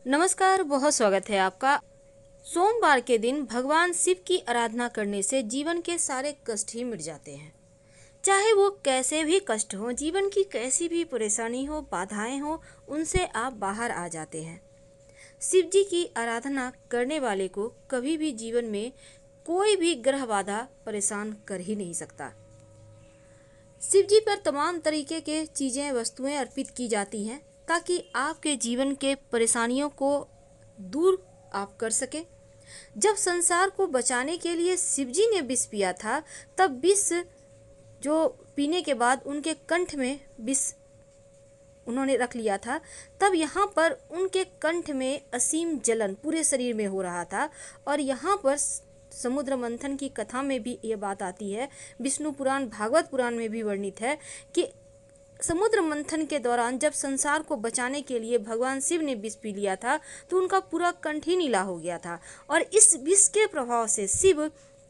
नमस्कार, बहुत स्वागत है आपका। सोमवार के दिन भगवान शिव की आराधना करने से जीवन के सारे कष्ट ही मिट जाते हैं। चाहे वो कैसे भी कष्ट हो, जीवन की कैसी भी परेशानी हो, बाधाएं हो, उनसे आप बाहर आ जाते हैं। शिव जी की आराधना करने वाले को कभी भी जीवन में कोई भी ग्रह बाधा परेशान कर ही नहीं सकता। शिव जी पर तमाम तरीके के चीज़ें, वस्तुएं अर्पित की जाती हैं ताकि आपके जीवन के परेशानियों को दूर आप कर सके। जब संसार को बचाने के लिए शिव जी ने विष पिया था, तब विष जो पीने के बाद उनके कंठ में विष उन्होंने रख लिया था, तब यहाँ पर उनके कंठ में असीम जलन पूरे शरीर में हो रहा था। और यहाँ पर समुद्र मंथन की कथा में भी ये बात आती है, विष्णु पुराण, भागवत पुराण में भी वर्णित है कि समुद्र मंथन के दौरान जब संसार को बचाने के लिए भगवान शिव ने विष पी लिया था, तो उनका पूरा कंठ ही नीला हो गया था। और इस विष के प्रभाव से शिव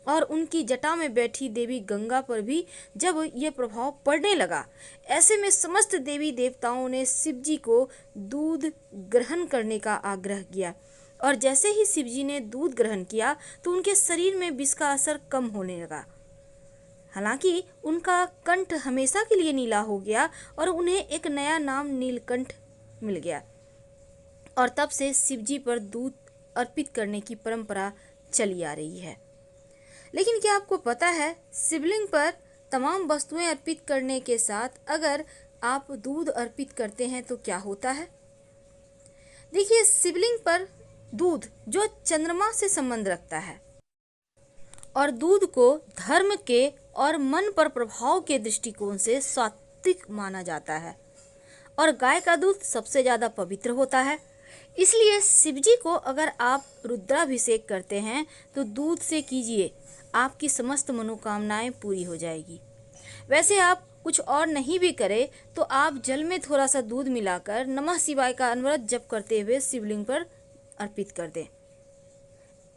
और उनकी जटा में बैठी देवी गंगा पर भी जब ये प्रभाव पड़ने लगा, ऐसे में समस्त देवी देवताओं ने शिव जी को दूध ग्रहण करने का आग्रह किया। और जैसे ही शिव जी ने दूध ग्रहण किया तो उनके शरीर में विष का असर कम होने लगा। हालांकि उनका कंठ हमेशा के लिए नीला हो गया और उन्हें एक नया नाम नीलकंठ मिल गया। और तब से शिव जी पर दूध अर्पित करने की परंपरा चली आ रही है। लेकिन क्या आपको पता है, शिवलिंग पर तमाम वस्तुएं अर्पित करने के साथ अगर आप दूध अर्पित करते हैं तो क्या होता है? देखिए, शिवलिंग पर दूध जो चंद्रमा से संबंध रखता है और दूध को धर्म के और मन पर प्रभाव के दृष्टिकोण से सात्विक माना जाता है। और गाय का दूध सबसे ज़्यादा पवित्र होता है। इसलिए शिवजी को अगर आप रुद्राभिषेक करते हैं तो दूध से कीजिए, आपकी समस्त मनोकामनाएं पूरी हो जाएगी। वैसे आप कुछ और नहीं भी करें तो आप जल में थोड़ा सा दूध मिलाकर नमः शिवाय का अनवरत जप करते हुए शिवलिंग पर अर्पित कर दें।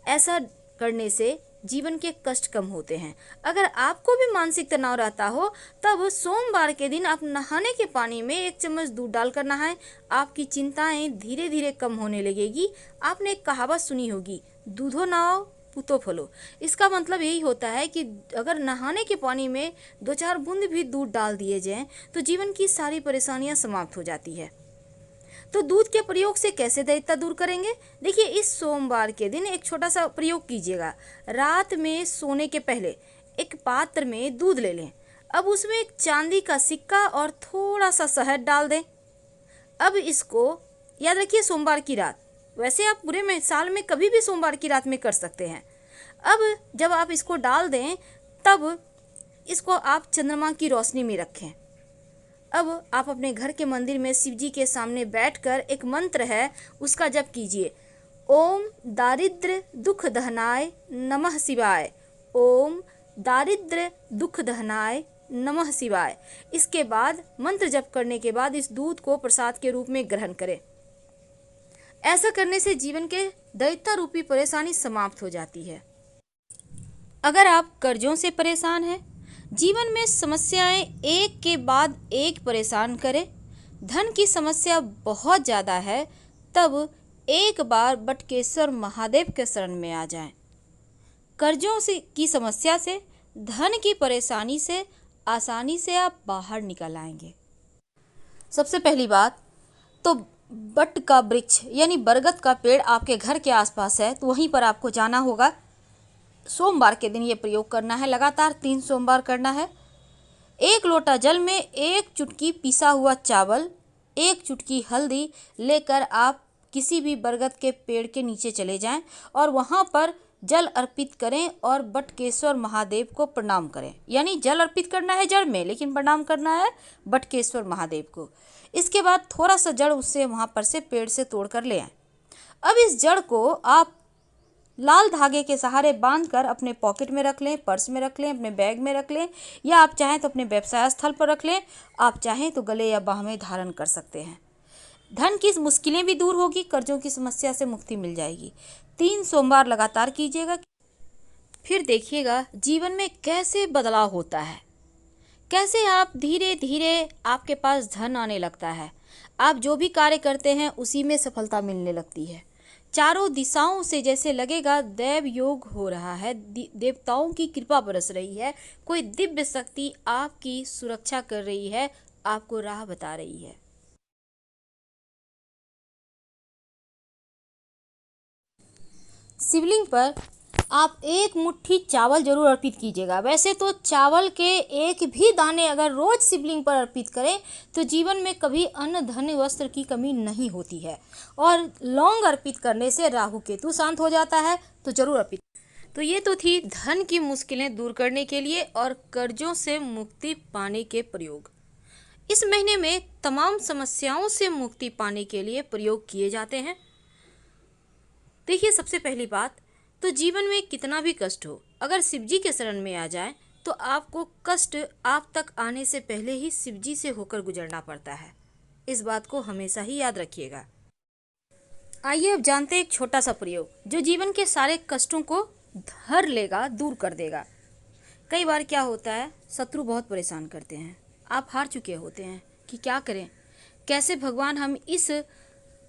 ऐसा करने से जीवन के कष्ट कम होते हैं। अगर आपको भी मानसिक तनाव रहता हो, तब सोमवार के दिन आप नहाने के पानी में 1 चम्मच दूध डालकर नहाएं। आपकी चिंताएं धीरे धीरे कम होने लगेगी। आपने एक कहावत सुनी होगी, दूधो नहाओ पूतो फलो। इसका मतलब यही होता है कि अगर नहाने के पानी में 2-4 बूंद भी दूध डाल दिए जाएं तो जीवन की सारी परेशानियां समाप्त हो जाती है। तो दूध के प्रयोग से कैसे दैत्यता दूर करेंगे? देखिए, इस सोमवार के दिन एक छोटा सा प्रयोग कीजिएगा। रात में सोने के पहले एक पात्र में दूध ले लें। अब उसमें एक चांदी का सिक्का और थोड़ा सा शहद डाल दें। अब इसको याद रखिए, सोमवार की रात। वैसे आप पूरे में साल में कभी भी सोमवार की रात में कर सकते हैं। अब जब आप इसको डाल दें, तब इसको आप चंद्रमा की रोशनी में रखें। अब आप अपने घर के मंदिर में शिव जी के सामने बैठकर एक मंत्र है, उसका जप कीजिए। ओम दारिद्र्य दुख दहनाय नमः शिवाय। ओम दारिद्र्य दुख दहनाय नमः शिवाय। इसके बाद मंत्र जप करने के बाद इस दूध को प्रसाद के रूप में ग्रहण करें। ऐसा करने से जीवन के दैत्य रूपी परेशानी समाप्त हो जाती है। अगर आप कर्जों से परेशान हैं, जीवन में समस्याएं एक के बाद एक परेशान करें, धन की समस्या बहुत ज़्यादा है, तब एक बार बटकेश्वर महादेव के शरण में आ जाएं। कर्जों से की समस्या से, धन की परेशानी से आसानी से आप बाहर निकल आएंगे। सबसे पहली बात तो बट का वृक्ष यानी बरगद का पेड़ आपके घर के आसपास है तो वहीं पर आपको जाना होगा। सोमवार के दिन ये प्रयोग करना है, लगातार 3 सोमवार करना है। 1 लोटा जल में 1 चुटकी पिसा हुआ चावल, 1 चुटकी हल्दी लेकर आप किसी भी बरगद के पेड़ के नीचे चले जाएं और वहां पर जल अर्पित करें और बटकेश्वर महादेव को प्रणाम करें। यानी जल अर्पित करना है जड़ में, लेकिन प्रणाम करना है बटकेश्वर महादेव को। इसके बाद थोड़ा सा जड़ उससे वहां पर से पेड़ से तोड़ कर ले आए। अब इस जड़ को आप लाल धागे के सहारे बांधकर अपने पॉकेट में रख लें, पर्स में रख लें, अपने बैग में रख लें, या आप चाहें तो अपने व्यवसाय स्थल पर रख लें। आप चाहें तो गले या बाह में धारण कर सकते हैं। धन की मुश्किलें भी दूर होगी, कर्जों की समस्या से मुक्ति मिल जाएगी। 3 सोमवार लगातार कीजिएगा, फिर देखिएगा जीवन में कैसे बदलाव होता है, कैसे आप धीरे धीरे आपके पास धन आने लगता है। आप जो भी कार्य करते हैं उसी में सफलता मिलने लगती है। चारों दिशाओं से जैसे लगेगा दैव योग हो रहा है, देवताओं की कृपा बरस रही है, कोई दिव्य शक्ति आपकी सुरक्षा कर रही है, आपको राह बता रही है। शिवलिंग पर आप एक मुट्ठी चावल जरूर अर्पित कीजिएगा। वैसे तो चावल के एक भी दाने अगर रोज शिवलिंग पर अर्पित करें तो जीवन में कभी अन्न धन वस्त्र की कमी नहीं होती है। और लौंग अर्पित करने से राहु केतु शांत हो जाता है, तो जरूर अर्पित। तो ये तो थी धन की मुश्किलें दूर करने के लिए और कर्जों से मुक्ति पाने के प्रयोग। इस महीने में तमाम समस्याओं से मुक्ति पाने के लिए प्रयोग किए जाते हैं। देखिए, सबसे पहली बात तो जीवन में कितना भी कष्ट हो, अगर शिवजी के शरण में आ जाए तो आपको कष्ट आप तक आने से पहले ही शिवजी से होकर गुजरना पड़ता है। इस बात को हमेशा ही याद रखिएगा। आइए अब जानते हैं एक छोटा सा प्रयोग जो जीवन के सारे कष्टों को धर लेगा, दूर कर देगा। कई बार क्या होता है, शत्रु बहुत परेशान करते हैं, आप हार चुके होते हैं कि क्या करें, कैसे भगवान हम इस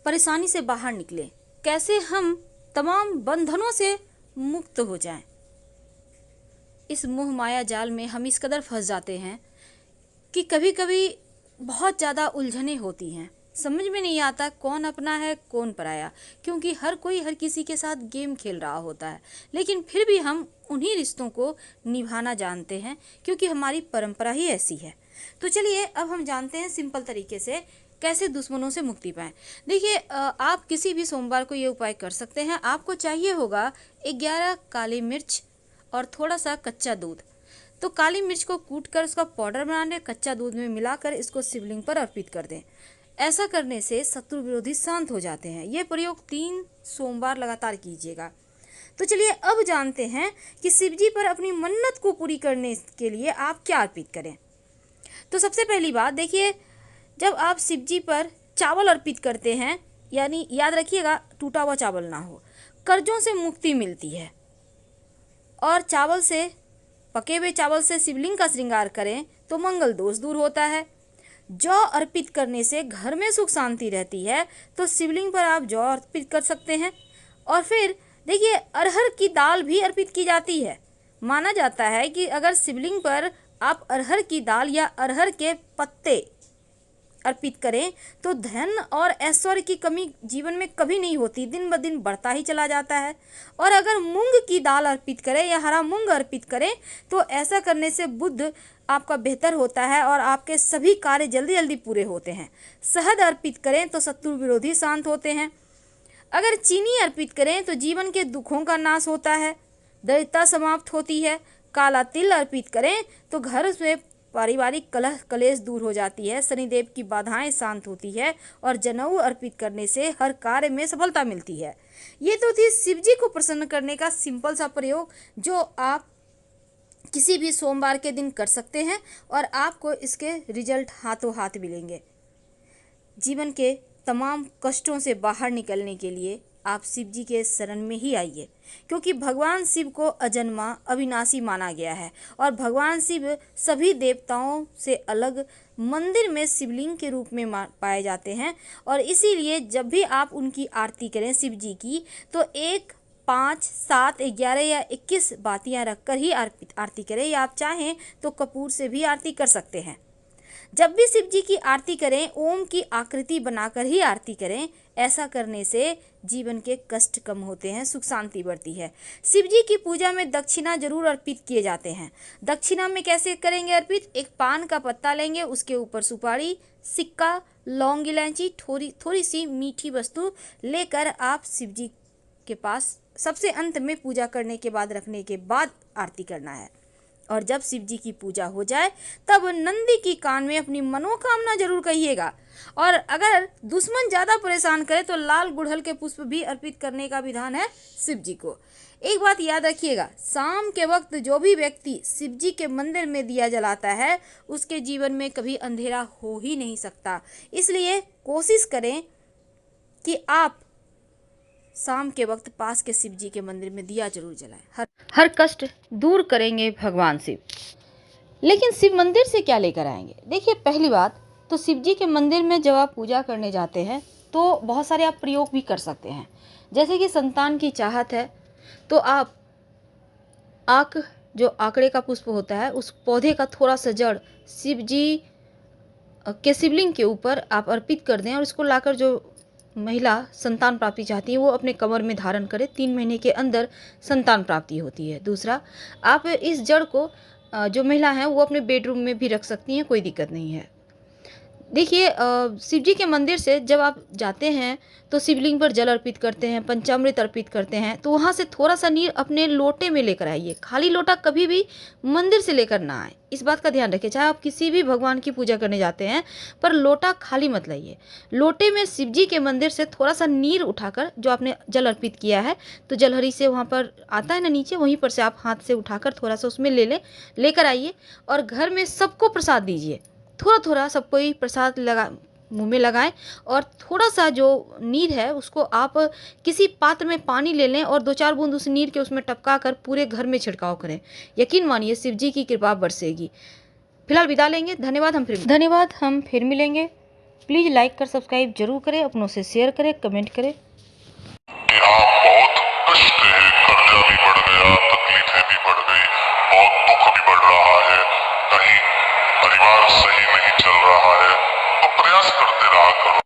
परेशानी से बाहर निकलें, कैसे हम तमाम बंधनों से मुक्त हो जाएं। इस मोह माया जाल में हम इस कदर फंस जाते हैं कि कभी कभी बहुत ज़्यादा उलझनें होती हैं, समझ में नहीं आता कौन अपना है कौन पराया, क्योंकि हर कोई हर किसी के साथ गेम खेल रहा होता है, लेकिन फिर भी हम उन्हीं रिश्तों को निभाना जानते हैं क्योंकि हमारी परंपरा ही ऐसी है। तो चलिए अब हम जानते हैं सिंपल तरीके से कैसे दुश्मनों से मुक्ति पाएं। देखिए, आप किसी भी सोमवार को ये उपाय कर सकते हैं। आपको चाहिए होगा 11 काली मिर्च और थोड़ा सा कच्चा दूध। तो काली मिर्च को कूट कर उसका पाउडर बना लें, कच्चा दूध में मिलाकर इसको शिवलिंग पर अर्पित कर दें। ऐसा करने से शत्रु विरोधी शांत हो जाते हैं। ये प्रयोग 3 सोमवार लगातार कीजिएगा। तो चलिए अब जानते हैं कि शिवजी पर अपनी मन्नत को पूरी करने के लिए आप क्या अर्पित करें। तो सबसे पहली बात देखिए, जब आप शिवजी पर चावल अर्पित करते हैं, यानी याद रखिएगा टूटा हुआ चावल ना हो, कर्जों से मुक्ति मिलती है। और चावल से, पके हुए चावल से शिवलिंग का श्रृंगार करें तो मंगल दोष दूर होता है। जौ अर्पित करने से घर में सुख शांति रहती है, तो शिवलिंग पर आप जौ अर्पित कर सकते हैं। और फिर देखिए, अरहर की दाल भी अर्पित की जाती है। माना जाता है कि अगर शिवलिंग पर आप अरहर की दाल या अरहर के पत्ते अर्पित करें तो धन और ऐश्वर्य की कमी जीवन में कभी नहीं होती, दिन ब दिन बढ़ता ही चला जाता है। और अगर मूंग की दाल अर्पित करें या हरा मूंग अर्पित करें तो ऐसा करने से बुद्ध आपका बेहतर होता है और आपके सभी कार्य जल्दी जल्दी पूरे होते हैं। शहद अर्पित करें तो शत्रु विरोधी शांत होते हैं। अगर चीनी अर्पित करें तो जीवन के दुखों का नाश होता है, दरिद्रता समाप्त होती है। काला तिल अर्पित करें तो घर से पारिवारिक कलह कलेश दूर हो जाती है, शनिदेव की बाधाएं शांत होती है और जनेऊ अर्पित करने से हर कार्य में सफलता मिलती है। ये तो थी शिवजी को प्रसन्न करने का सिंपल सा प्रयोग जो आप किसी भी सोमवार के दिन कर सकते हैं और आपको इसके रिजल्ट हाथों हाथ मिलेंगे। जीवन के तमाम कष्टों से बाहर निकलने के लिए आप शिव जी के शरण में ही आइए, क्योंकि भगवान शिव को अजन्मा अविनाशी माना गया है और भगवान शिव सभी देवताओं से अलग मंदिर में शिवलिंग के रूप में पाए जाते हैं। और इसीलिए जब भी आप उनकी आरती करें शिव जी की, तो 1, 5, 7, 11 या 21 बातियां रखकर ही आरती करें, या आप चाहें तो कपूर से भी आरती कर सकते हैं। जब भी शिव जी की आरती करें ओम की आकृति बनाकर ही आरती करें। ऐसा करने से जीवन के कष्ट कम होते हैं, सुख शांति बढ़ती है। शिव जी की पूजा में दक्षिणा जरूर अर्पित किए जाते हैं। दक्षिणा में कैसे करेंगे अर्पित? एक पान का पत्ता लेंगे, उसके ऊपर सुपारी, सिक्का, लौंग, इलायची, थोड़ी सी मीठी वस्तु लेकर आप शिव जी के पास सबसे अंत में पूजा करने के बाद रखने के बाद आरती करना है। और जब शिव जी की पूजा हो जाए तब नंदी की कान में अपनी मनोकामना जरूर कहिएगा। और अगर दुश्मन ज़्यादा परेशान करे तो लाल गुड़हल के पुष्प भी अर्पित करने का विधान है शिव जी को। एक बात याद रखिएगा, शाम के वक्त जो भी व्यक्ति शिव जी के मंदिर में दिया जलाता है उसके जीवन में कभी अंधेरा हो ही नहीं सकता। इसलिए कोशिश करें कि आप शाम के वक्त पास के शिव जी के मंदिर में दिया जरूर जलाएं। हर कष्ट दूर करेंगे भगवान शिव। लेकिन शिव मंदिर से क्या लेकर आएंगे? देखिए, पहली बात तो शिव जी के मंदिर में जब आप पूजा करने जाते हैं तो बहुत सारे आप प्रयोग भी कर सकते हैं। जैसे कि संतान की चाहत है तो आप जो आकड़े का पुष्प होता है उस पौधे का थोड़ा सा जड़ शिव जी के शिवलिंग के ऊपर आप अर्पित कर दें और इसको लाकर जो महिला संतान प्राप्ति चाहती है वो अपने कमर में धारण करे। 3 महीने के अंदर संतान प्राप्ति होती है। दूसरा, आप इस जड़ को जो महिला हैं वो अपने बेडरूम में भी रख सकती हैं, कोई दिक्कत नहीं है। देखिए, शिव जी के मंदिर से जब आप जाते हैं तो शिवलिंग पर जल अर्पित करते हैं, पंचामृत अर्पित करते हैं, तो वहाँ से थोड़ा सा नीर अपने लोटे में लेकर आइए। खाली लोटा कभी भी मंदिर से लेकर ना आए, इस बात का ध्यान रखिए। चाहे आप किसी भी भगवान की पूजा करने जाते हैं पर लोटा खाली मत लाइए। लोटे में शिव जी के मंदिर से थोड़ा सा नीर उठाकर जो आपने जल अर्पित किया है तो जलहरी से वहाँ पर आता है ना नीचे, वहीं पर से आप हाथ से उठाकर थोड़ा सा उसमें लेकर आइए और घर में सबको प्रसाद दीजिए। थोड़ा थोड़ा सबको ही प्रसाद मुंह में लगाएं और थोड़ा सा जो नीर है उसको आप किसी पात्र में पानी ले लें और 2-4 बूंद उस नीर के उसमें टपका कर पूरे घर में छिड़काव करें। यकीन मानिए शिव जी की कृपा बरसेगी। फिलहाल विदा लेंगे। धन्यवाद। हम फिर मिलेंगे। प्लीज़ लाइक कर सब्सक्राइब जरूर करें, अपनों से शेयर करें, कमेंट करें। यहाँ बहुत कष्ट है, कर्जा भी बढ़ गया, तकलीफें भी बढ़ गई, बहुत दुख भी बढ़ रहा है, कहीं परिवार सही नहीं चल रहा है, तो प्रयास करते रहा करो।